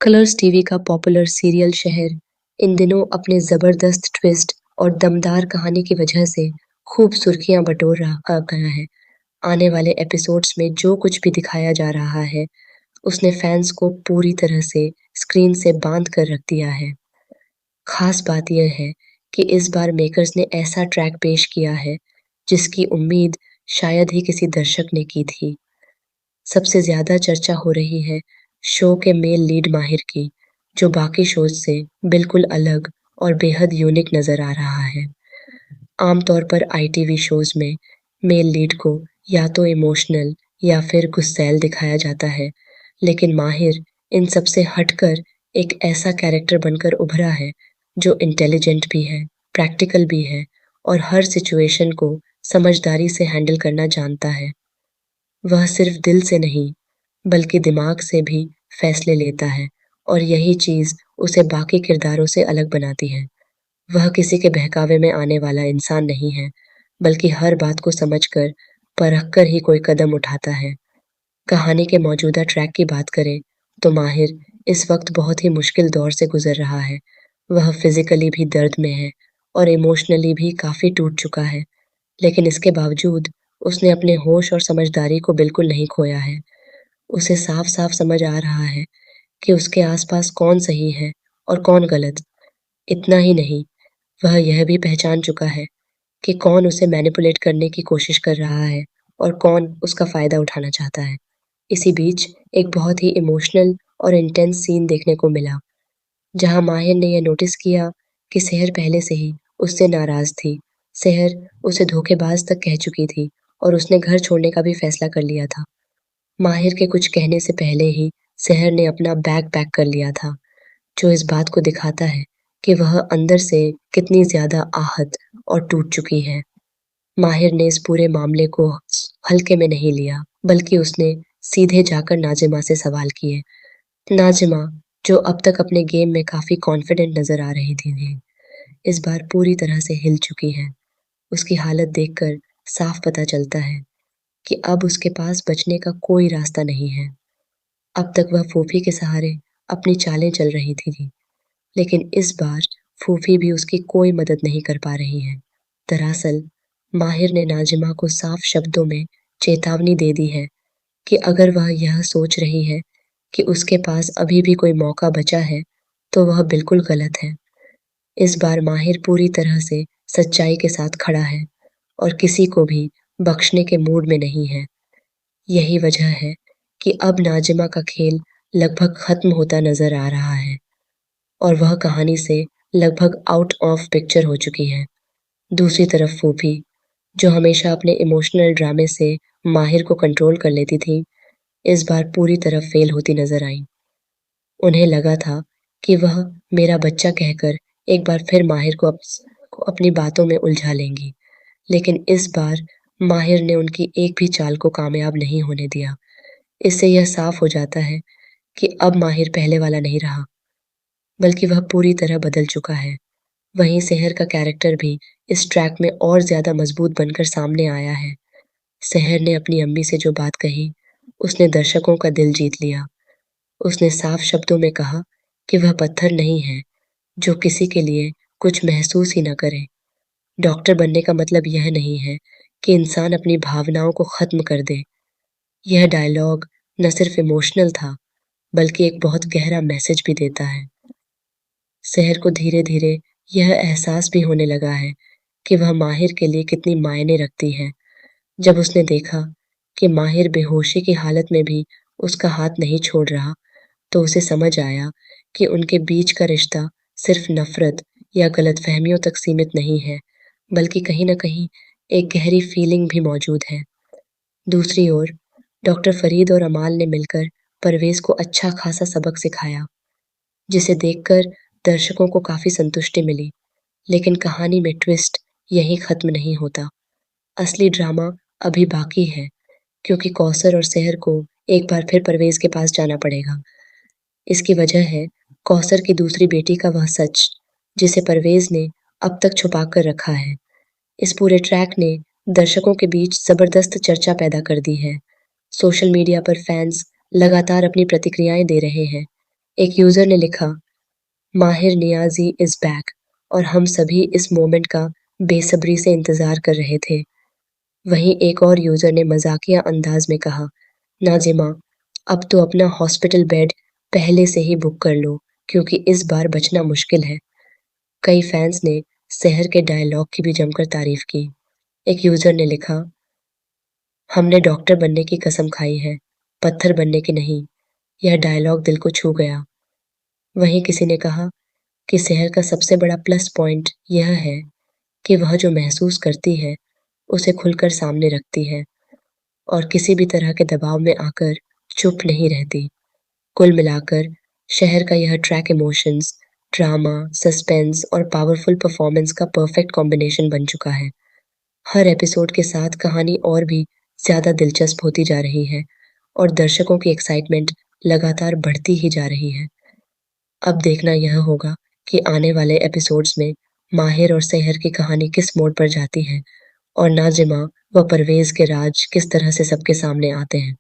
Colors TV का popular serial शहर इन दिनों अपने जबरदस्त ट्विस्ट और दमदार कहानी की वजह से खूब सुर्खियां बटोर रहा गया है। आने वाले एपिसोड्स में जो कुछ भी दिखाया जा रहा है, उसने फैंस को पूरी तरह से स्क्रीन से बांध कर रख दिया है। खास बात यह है कि इस बार मेकर्स ने ऐसा ट्रैक पेश किया है, जिसकी उम्मीद शायद ही किसी दर्शक ने की थी। सबसे ज़्यादा चर्चा हो रही है शो के मेल लीड माहिर की, जो बाकी शोज़ से बिल्कुल अलग और बेहद यूनिक नज़र आ रहा है। आमतौर पर आईटीवी शोज़ में मेल लीड को या तो इमोशनल या फिर गुस्सैल दिखाया जाता है, लेकिन माहिर इन सब से हटकर एक ऐसा कैरेक्टर बनकर उभरा है, जो इंटेलिजेंट भी है, प्रैक्टिकल भी है और हर सिचुएशन को समझदारी से हैंडल करना जानता है। वह सिर्फ दिल से नहीं, बल्कि दिमाग से भी फैसले लेता है और यही चीज़ उसे बाकी किरदारों से अलग बनाती है। वह किसी के बहकावे में आने वाला इंसान नहीं है, बल्कि हर बात को समझकर, परख कर ही कोई कदम उठाता है। कहानी के मौजूदा ट्रैक की बात करें, तो माहिर इस वक्त बहुत ही मुश्किल दौर से गुजर रहा है। वह फिज़िकली भी दर्द में है और इमोशनली भी काफ़ी टूट चुका है। लेकिन इसके बावजूद उसने अपने होश और समझदारी को बिल्कुल नहीं खोया है। उसे साफ-साफ समझ आ रहा है कि उसके आसपास कौन सही है और कौन गलत। इतना ही नहीं, वह यह भी पहचान चुका है कि कौन उसे मैनिपुलेट करने की कोशिश कर रहा है और कौन उसका फ़ायदा उठाना चाहता है। इसी बीच एक बहुत ही इमोशनल और इंटेंस सीन देखने को मिला, जहाँ माहिर ने यह नोटिस किया कि सेहर पहले से ही उससे नाराज़ थी। सेहर उसे धोखेबाज तक कह चुकी थी और उसने घर छोड़ने का भी फैसला कर लिया था। माहिर के कुछ कहने से पहले ही सेहर ने अपना बैग पैक कर लिया था, जो इस बात को दिखाता है कि वह अंदर से कितनी ज़्यादा आहत और टूट चुकी है। माहिर ने इस पूरे मामले को हल्के में नहीं लिया, बल्कि उसने सीधे जाकर नाज़िमा से सवाल किए। नाज़िमा, जो अब तक अपने गेम में काफ़ी कॉन्फिडेंट नज़र आ रही थी, इस बार पूरी तरह से हिल चुकी है। उसकी हालत देखकर साफ पता चलता है कि अब उसके पास बचने का कोई रास्ता नहीं है। अब तक वह फूफी के सहारे अपनी चालें चल रही थी, लेकिन इस बार फूफी भी उसकी कोई मदद नहीं कर पा रही है। दरअसल, माहिर ने नाज़िमा को साफ शब्दों में चेतावनी दे दी है कि अगर वह यह सोच रही है कि उसके पास अभी भी कोई मौका बचा है, तो वह बिल्कुल गलत है। इस बार माहिर पूरी तरह से सच्चाई के साथ खड़ा है और किसी को भी बख्शने के मूड में नहीं है। यही वजह है कि अब नाज़िमा का खेल लगभग खत्म होता नज़र आ रहा है और वह कहानी से लगभग आउट ऑफ पिक्चर हो चुकी है। दूसरी तरफ फूफी, जो हमेशा अपने इमोशनल ड्रामे से माहिर को कंट्रोल कर लेती थी, इस बार पूरी तरह फेल होती नज़र आईं। उन्हें लगा था कि वह मेरा बच्चा कहकर एक बार फिर माहिर को अपनी बातों में उलझा लेंगी, लेकिन इस बार माहिर ने उनकी एक भी चाल को कामयाब नहीं होने दिया। इससे यह साफ हो जाता है कि अब माहिर पहले वाला नहीं रहा, बल्कि वह पूरी तरह बदल चुका है। वहीं सेहर का कैरेक्टर भी इस ट्रैक में और ज़्यादा मजबूत बनकर सामने आया है। सेहर ने अपनी अम्मी से जो बात कही, उसने दर्शकों का दिल जीत लिया। उसने साफ शब्दों में कहा कि वह पत्थर नहीं है, जो किसी के लिए कुछ महसूस ही न करे। डॉक्टर बनने का मतलब यह नहीं है कि इंसान अपनी भावनाओं को ख़त्म कर दे। यह डायलॉग न सिर्फ इमोशनल था, बल्कि एक बहुत गहरा मैसेज भी देता है। सेहर को धीरे-धीरे यह एहसास भी होने लगा है कि वह माहिर के लिए कितनी मायने रखती है। जब उसने देखा कि माहिर बेहोशी की हालत में भी उसका हाथ नहीं छोड़ रहा, तो उसे समझ आया कि उनके बीच का रिश्ता सिर्फ नफ़रत या गलतफ़हमियों तक सीमित नहीं है, बल्कि कहीं न कहीं एक गहरी फ़ीलिंग भी मौजूद है। दूसरी ओर, डॉक्टर फ़रीद और अमाल ने मिलकर परवेज़ को अच्छा खासा सबक सिखाया, जिसे देखकर दर्शकों को काफ़ी संतुष्टि मिली। लेकिन कहानी में ट्विस्ट यहीं ख़त्म नहीं होता। असली ड्रामा अभी बाकी है, क्योंकि कौसर और सेहर को एक बार फिर परवेज़ के पास जाना पड़ेगा। इसकी वजह है कौसर की दूसरी बेटी का वह सच, जिसे परवेज़ ने अब तक छुपा कर रखा है। इस पूरे ट्रैक ने दर्शकों के बीच ज़बरदस्त चर्चा पैदा कर दी है। सोशल मीडिया पर फैंस लगातार अपनी प्रतिक्रियाएँ दे रहे हैं। एक यूजर ने लिखा, माहिर नियाजी इज बैक, और हम सभी इस मोमेंट का बेसब्री से इंतजार कर रहे थे। वहीं एक और यूजर ने मजाकिया अंदाज में कहा, नाजिमा, अब तो अपना हॉस्पिटल बेड पहले से ही बुक कर लो, क्योंकि इस बार बचना मुश्किल है। कई फैंस ने सहर के डायलॉग की भी जमकर तारीफ की। एक यूजर ने लिखा, हमने डॉक्टर बनने की कसम खाई है, पत्थर बनने की नहीं। यह डायलॉग दिल को छू गया। वहीं किसी ने कहा कि सहर का सबसे बड़ा प्लस पॉइंट यह है कि वह जो महसूस करती है उसे खुलकर सामने रखती है और किसी भी तरह के दबाव में आकर चुप नहीं रहती। कुल मिलाकर शहर का यह ट्रैक इमोशंस, ड्रामा, सस्पेंस और पावरफुल परफॉर्मेंस का परफेक्ट कॉम्बिनेशन बन चुका है। हर एपिसोड के साथ कहानी और भी ज़्यादा दिलचस्प होती जा रही है और दर्शकों की एक्साइटमेंट लगातार बढ़ती ही जा रही है। अब देखना यह होगा कि आने वाले एपिसोड्स में माहिर और सहर की कहानी किस मोड़ पर जाती है और नाज़िमा व परवेज़ के राज किस तरह से सबके सामने आते हैं।